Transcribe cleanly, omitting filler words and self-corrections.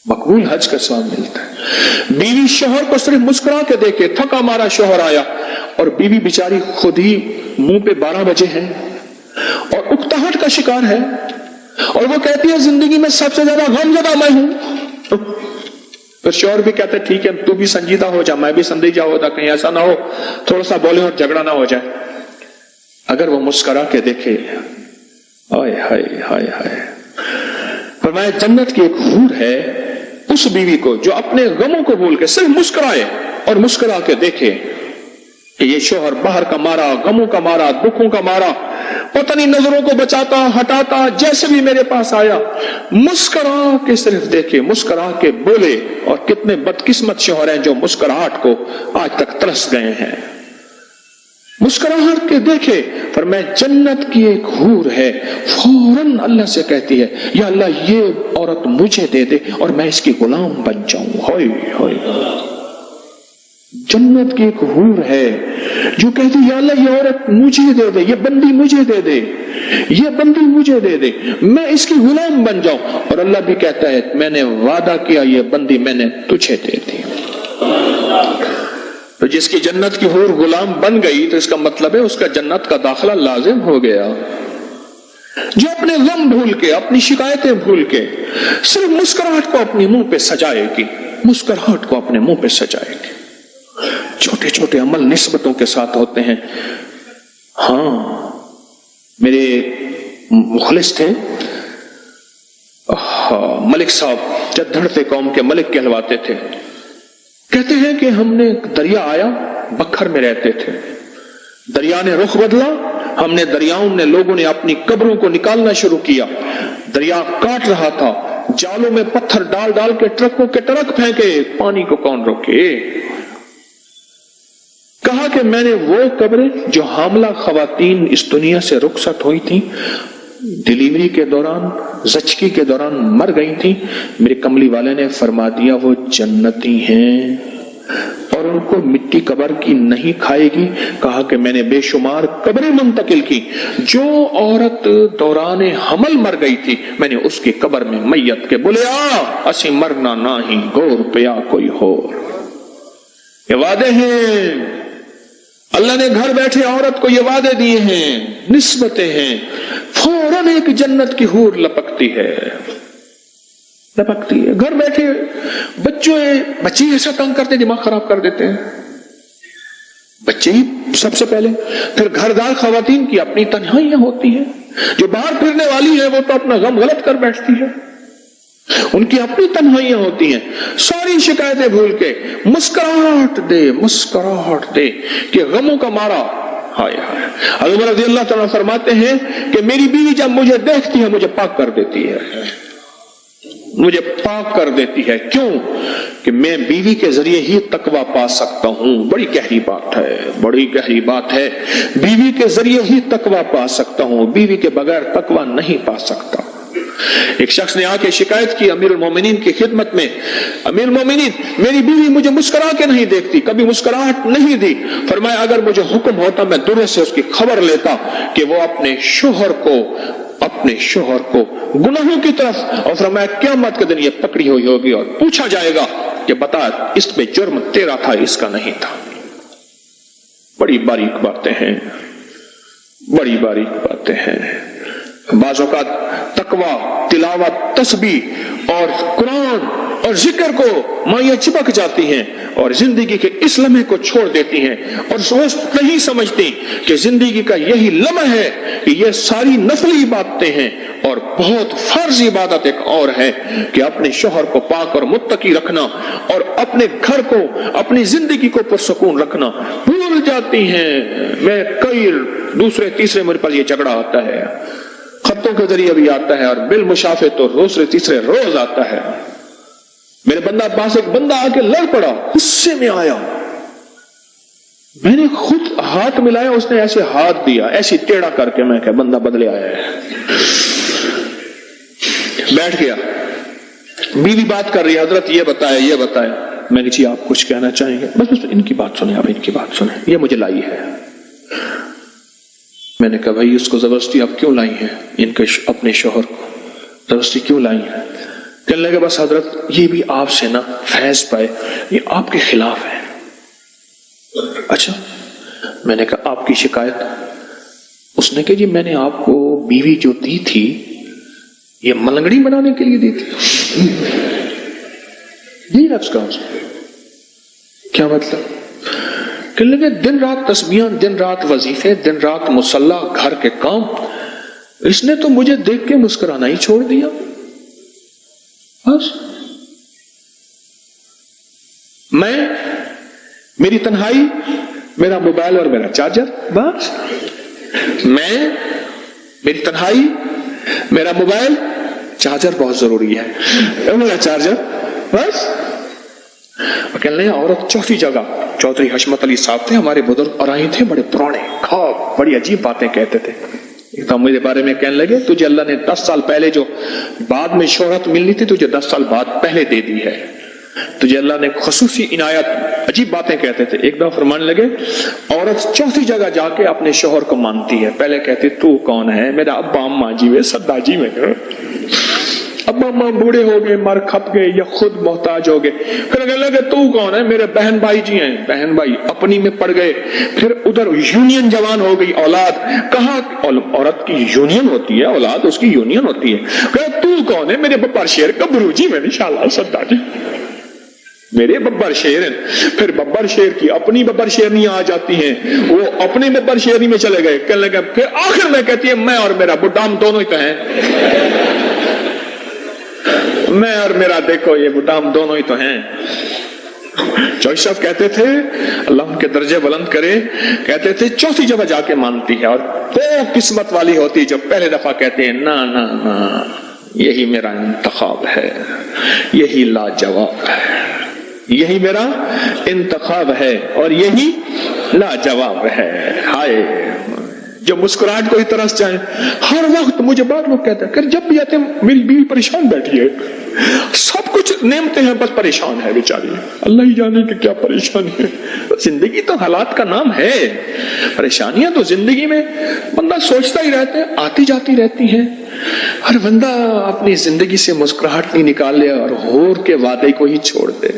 مقبول حج کا ثواب ملتا ہے۔ بیوی شوہر کو صرف مسکرا کے دیکھے، تھکا مارا شوہر آیا اور بیوی بیچاری خود ہی منہ پہ 12 بجے ہے اور اکتاہٹ کا شکار ہے، اور وہ کہتی ہے زندگی میں سب سے زیادہ غم زدہ میں ہوں، پھر شوہر بھی کہتے ہیں ٹھیک ہے تو بھی سنجیدہ ہو جا، میں بھی سنجیدہ ہوتا، کہیں ایسا نہ ہو تھوڑا سا بولے اور جھگڑا نہ ہو جائے۔ اگر وہ مسکرا کے دیکھے، ہائے ہائے ہائے ہائے، فرمایا جنت کی ایک حور ہے اس بیوی کو جو اپنے غموں کو بھول کے صرف مسکرائے اور مسکرا کے دیکھے کہ یہ شوہر باہر کا مارا، غموں کا مارا، دکھوں کا مارا، پتہ نہیں نظروں کو بچاتا ہٹاتا جیسے بھی میرے پاس آیا، مسکرا کے صرف دیکھے، مسکرا کے بولے۔ اور کتنے بدقسمت شوہر ہیں جو مسکراہٹ کو آج تک ترس گئے ہیں، مسکراہٹ کے دیکھے۔ فرمایا جنت کی ایک حور ہے، فوراً اللہ سے کہتی ہے یا اللہ یہ عورت مجھے دے دے اور میں اس کی غلام بن جاؤں۔ ہوئے ہوئے، جنت کی ایک حور ہے جو کہتی یا اللہ یہ عورت مجھے دے دے، یہ بندی مجھے دے دے، یہ بندی مجھے دے دے، میں اس کی غلام بن جاؤں۔ اور اللہ بھی کہتا ہے میں نے وعدہ کیا یہ بندی میں نے تجھے دے دی۔ تو جس کی جنت کی حور غلام بن گئی تو اس کا مطلب ہے اس کا جنت کا داخلہ لازم ہو گیا۔ جو اپنے غم بھول کے، اپنی شکایتیں بھول کے صرف مسکراہٹ کو اپنے منہ پہ سجائے گی، مسکراہٹ کو اپنے منہ پہ سجائے گی۔ چھوٹے چھوٹے عمل نسبتوں کے ساتھ ہوتے ہیں۔ ہاں میرے مخلص تھے ملک صاحب، جدھڑتے قوم کے ملک کہلواتے تھے، کہتے ہیں کہ ہم نے دریا آیا، بکھر میں رہتے تھے، دریا نے رخ بدلا، ہم نے دریاؤں نے لوگوں نے اپنی قبروں کو نکالنا شروع کیا، دریا کاٹ رہا تھا، جالوں میں پتھر ڈال ڈال کے ٹرکوں کے ٹرک پھینکے، پانی کو کون روکے؟ کہا کہ میں نے وہ قبریں جو حاملہ خواتین اس دنیا سے رخصت ہوئی تھیں، ڈیلیوری کے دوران، زچگی کے دوران مر گئی تھی، میرے کملی والے نے فرما دیا وہ جنتی ہیں اور ان کو مٹی قبر کی نہیں کھائے گی۔ کہا کہ میں نے بے شمار قبریں منتقل کی، جو عورت دوران حمل مر گئی تھی میں نے اس کی قبر میں میت کے بولیا اسی مرنا نہ ہی گور پیا کوئی ہور۔ یہ وعدے ہیں، اللہ نے گھر بیٹھے عورت کو یہ وعدے دیے ہیں، نسبتیں ہیں، فوراً ایک جنت کی حور لپکتی ہے، لپکتی ہے۔ گھر بیٹھے بچے ایسا تنگ کرتے دماغ خراب کر دیتے ہیں، بچے ہی سب سے پہلے، پھر گھردار خواتین کی اپنی تنہائیاں ہوتی ہیں، جو باہر پھرنے والی ہے وہ تو اپنا غم غلط کر بیٹھتی ہے، ان کی اپنی تنہائیاں ہوتی ہیں، ساری شکایتیں بھول کے مسکراہٹ دے، مسکراہٹ دے کہ غموں کا مارا۔ ہائے ہائے، حضرت عمر رضی اللہ تعالیٰ فرماتے ہیں کہ میری بیوی جب مجھے دیکھتی ہے مجھے پاک کر دیتی ہے، مجھے پاک کر دیتی ہے۔ کیوں؟ کہ میں بیوی کے ذریعے ہی تقویٰ پا سکتا ہوں۔ بڑی گہری بات ہے، بڑی گہری بات ہے، بیوی کے ذریعے ہی تقویٰ پا سکتا ہوں، بیوی کے بغیر تقویٰ نہیں پا سکتا۔ ایک شخص نے آ کے شکایت کی امیر المومنین کی خدمت میں، امیر المومنین میری بیوی مجھے مسکرا کے نہیں دیکھتی، کبھی مسکراہٹ نہیں دی۔ فرمایا اگر مجھے حکم ہوتا میں درے سے اس کی خبر لیتا کہ وہ اپنے شوہر کو گناہوں کی طرف، اور فرمایا قیامت کے دن یہ پکڑی ہوئی ہوگی اور پوچھا جائے گا کہ بتا اس میں جرم تیرا تھا اس کا نہیں تھا۔ بڑی باریک باتیں ہیں، بڑی باریک باتیں ہیں۔ بعض اوقات تقویٰ، تلاوت، تسبیح اور قرآن اور ذکر کو مائیں چپک جاتی ہیں اور زندگی کے اس لمحے کو چھوڑ دیتی ہیں اور نہیں سمجھتی کہ زندگی کا یہی لمحہ ہے کہ یہ ساری نفلی عبادتیں ہیں، اور بہت فرض عبادت ایک اور ہے کہ اپنے شوہر کو پاک اور متقی رکھنا اور اپنے گھر کو، اپنی زندگی کو پرسکون رکھنا بھول جاتی ہیں۔ میں کئی دوسرے تیسرے میرے پاس یہ جھگڑا آتا ہے، خطوں کے ذریعے بھی آتا ہے اور بالمشافے تو دوسرے تیسرے روز آتا ہے۔ میرے بندہ پاس ایک بندہ آ کے لڑ پڑا، غصے میں آیا، میں نے خود ہاتھ ملایا، اس نے ایسے ہاتھ دیا ایسی ٹیڑھا کر کے، میں کہ بندہ بدلے آیا ہے۔ بیٹھ گیا، بیوی بات کر رہی ہے، حضرت یہ بتائے یہ بتائے، میں نے جی آپ کچھ کہنا چاہیں گے؟ بس ان کی بات سنیں، آپ ان کی بات سنیں، یہ مجھے لائی ہے۔ میں نے کہا بھائی اس کو زبردستی آپ کیوں لائی ہیں؟ ان کے اپنے شوہر کو زبردستی کیوں لائی ہیں؟ کہنے لگے بس حضرت یہ بھی آپ سے نا فیض پائے، یہ آپ کے خلاف ہے۔ اچھا، میں نے کہا آپ کی شکایت؟ اس نے کہا جی میں نے آپ کو بیوی جو دی تھی یہ ملنگڑی بنانے کے لیے دی تھی۔ یہی لفظ کہا اس نے۔ کیا مطلب؟ کہ لگے دن رات تسبیحاں، دن رات وظیفے، دن رات مصلی، گھر کے کام، اس نے تو مجھے دیکھ کے مسکرانا ہی چھوڑ دیا بس۔ میں، میری تنہائی، میرا موبائل اور میرا چارجر، بس۔ میں، میری تنہائی، میرا موبائل، چارجر بہت ضروری ہے، میرا چارجر، بس۔ کہنے لگے عورت چوتھی جگہ، چودھری حشمت علی صاحب تھے ہمارے بزرگ، اور آئے تھے بڑے پرانے، خواب بڑی عجیب باتیں کہتے تھے۔ ایک تو میرے بارے میں کہنے لگے تجھے اللہ نے 10 سال پہلے جو بعد میں شہرت ملنی تھی تجھے 10 سال بعد پہلے دے دی ہے، تجھے اللہ نے خصوصی عنایت، عجیب باتیں کہتے تھے۔ ایک دفعہ فرمانے لگے عورت چوتھی جگہ جا کے اپنے شوہر کو مانتی ہے، پہلے کہتی تو کون ہے؟ میرا ابا اماں جی وے سدا جی میں، ابا اماں بوڑھے ہو گئے، مر کھپ گئے یا خود محتاج ہو گئے، پھر کہنے لگے تو کون ہے؟ میرے بہن بھائی جی ہیں، بہن بھائی اپنی میں پڑ گئے، پھر ادھر یونین جوان ہو گئی اولاد، کہاں عورت کی یونین ہوتی ہے، اولاد اس کی یونین ہوتی ہے، کہ تو کون ہے؟ میرے ببر شیر کبرو جی میں انشاءاللہ سدا جی، میرے ببر شیر ہیں۔ پھر ببر شیر کی اپنی ببر شیرنی آ جاتی ہیں، وہ اپنی ببر شیرنی میں چلے گئے، کہنے لگے پھر آخر میں کہتی ہے میں اور میرا بڈھا ہم دونوں ہی تو ہیں، میں اور میرا دیکھو یہ بڈھا ہم دونوں ہی تو ہیں۔ چوہی صاحب کہتے تھے اللہ ان کے درجے بلند کرے، کہتے تھے چوتھی جگہ جا کے مانتی ہے، اور وہ قسمت والی ہوتی جو پہلے دفعہ کہتے ہیں نا نا نا یہی میرا انتخاب ہے، یہی لاجواب ہے، یہی میرا انتخاب ہے اور یہی لاجواب ہے۔ ہائے جو مسکراہٹ کو ہی ترس جائیں، ہر وقت مجھے بعض لوگ کہتے ہیں کہ جب بھی آتے ہیں میری بیوی پریشان بیٹھی ہے، سب کچھ نعمتیں ہیں بس پریشان ہے بیچاری، اللہ ہی جانے کہ کیا پریشانی ہے۔ زندگی تو حالات کا نام ہے، پریشانیاں تو زندگی میں بندہ سوچتا ہی رہتا ہے، آتی جاتی رہتی ہیں۔ ہر بندہ اپنی زندگی سے مسکراہٹ نہیں نکال لے اور ہور کے وعدے کو ہی چھوڑ دے۔